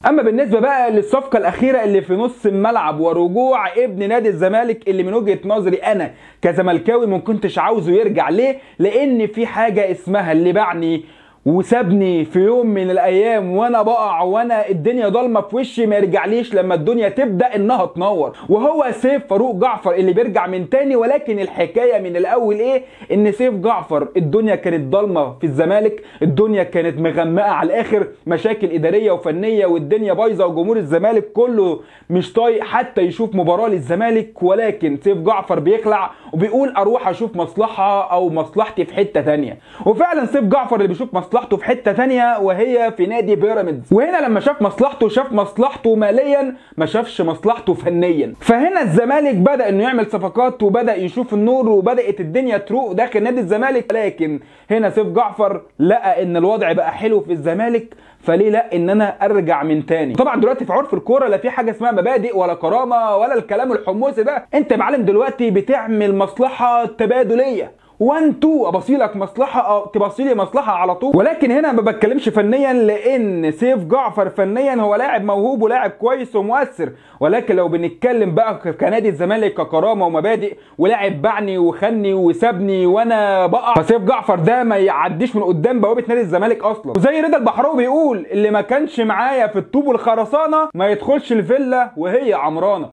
اما بالنسبه بقى للصفقه الاخيره اللي في نص الملعب ورجوع ابن نادي الزمالك، اللي من وجهه نظري انا كزملكاوي ما كنتش عاوزه يرجع. ليه؟ لان في حاجه اسمها اللي باعني وسابني في يوم من الايام وانا بقع وانا الدنيا ضلمه في وشي ما يرجعليش لما الدنيا تبدا انها تنور، وهو سيف فاروق جعفر اللي بيرجع من تاني. ولكن الحكايه من الاول ايه؟ ان سيف جعفر الدنيا كانت ضلمه في الزمالك، الدنيا كانت مغمقه على الاخر، مشاكل اداريه وفنيه والدنيا بايظه، وجمهور الزمالك كله مش طايق حتى يشوف مباراه للزمالك. ولكن سيف جعفر بيخلع وبيقول اروح اشوف مصلحه او مصلحتي في حته ثانيه. وفعلا سيف جعفر اللي بيشوف مصلحته في حته ثانيه وهي في نادي بيراميدز. وهنا لما شاف مصلحته ماليا، ما شافش مصلحته فنيا. فهنا الزمالك بدا انه يعمل صفقات وبدا يشوف النور وبدات الدنيا تروق داخل نادي الزمالك. لكن هنا سيف جعفر لقى ان الوضع بقى حلو في الزمالك، فليه لا ان انا ارجع من تاني. طبعا دلوقتي في عرف الكوره لا في حاجه اسمها مبادئ ولا كرامه ولا الكلام الحموسي ده. انت يا معلم دلوقتي بتعمل مصلحه تبادليه، 1 2 ابصيلك مصلحه او تبصيلي مصلحه على طول. ولكن هنا ما بتكلمش فنيا، لان سيف جعفر فنيا هو لاعب موهوب ولاعب كويس ومؤثر. ولكن لو بنتكلم بقى كنادي الزمالك ككرامه ومبادئ ولاعب باعني وخني وسابني وانا بقع، فسيف جعفر ده ما يعديش من قدام بوابه نادي الزمالك اصلا. وزي رضا البحراوي بيقول اللي ما كانش معايا في الطوب والخرسانه ما يدخلش الفيلا وهي عمرانه.